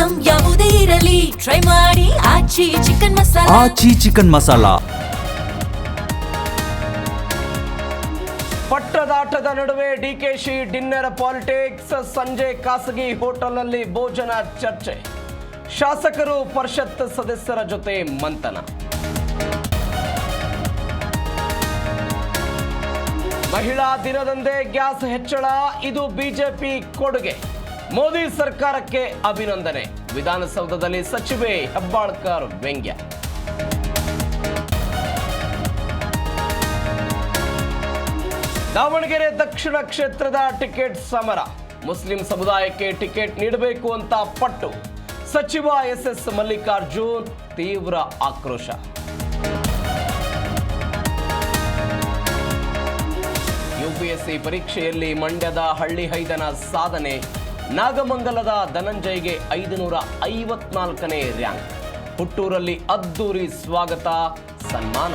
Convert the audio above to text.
Item ಯಾವುದೇ ಇರಲಿ try ಮಾಡಿ ಆಚಿ ಚಿಕನ್ ಮಸಾಲಾ. ಆಚಿ ಚಿಕನ್ ಮಸಾಲಾ. ಪಟ್ಟದಾಟದ ನಡುವೆ ಡಿಕೆಶಿ ಡಿನ್ನರ್ ಪಾಲಿಟಿಕ್ಸ್. ಸಂಜೆ ಖಾಸಗಿ ಹೋಟೆಲ್ನಲ್ಲಿ ಭೋಜನ ಚರ್ಚೆ. ಶಾಸಕರು ಪರಿಷತ್ ಸದಸ್ಯರ ಜೊತೆ ಮಂಥನ. ಮಹಿಳಾ ದಿನದಂದೇ ಗ್ಯಾಸ್ ಹೆಚ್ಚಳ, ಇದು ಬಿಜೆಪಿ ಕೊಡುಗೆ. ಮೋದಿ ಸರ್ಕಾರಕ್ಕೆ ಅಭಿನಂದನೆ. ವಿಧಾನಸೌಧದಲ್ಲಿ ಸಚಿವೆ ಹೆಬ್ಬಾಳ್ಕರ್ ವ್ಯಂಗ್ಯ. ದಾವಣಗೆರೆ ದಕ್ಷಿಣ ಕ್ಷೇತ್ರದ ಟಿಕೆಟ್ ಸಮರ. ಮುಸ್ಲಿಂ ಸಮುದಾಯಕ್ಕೆ ಟಿಕೆಟ್ ನೀಡಬೇಕು ಅಂತ ಪಟ್ಟು. ಸಚಿವ ಎಸ್ ಮಲ್ಲಿಕಾರ್ಜುನ್ ತೀವ್ರ ಆಕ್ರೋಶ. ಯುಪಿಎಸ್ಸಿ ಪರೀಕ್ಷೆಯಲ್ಲಿ ಮಂಡ್ಯದ ಹಳ್ಳಿಹೈದನ ಸಾಧನೆ. ನಾಗಮಂಗಲದ ಧನಂಜಯ್ಗೆ 554ನೇ ರ್ಯಾಂಕ್. ಹುಟ್ಟೂರಲ್ಲಿ ಅದ್ದೂರಿ ಸ್ವಾಗತ, ಸನ್ಮಾನ.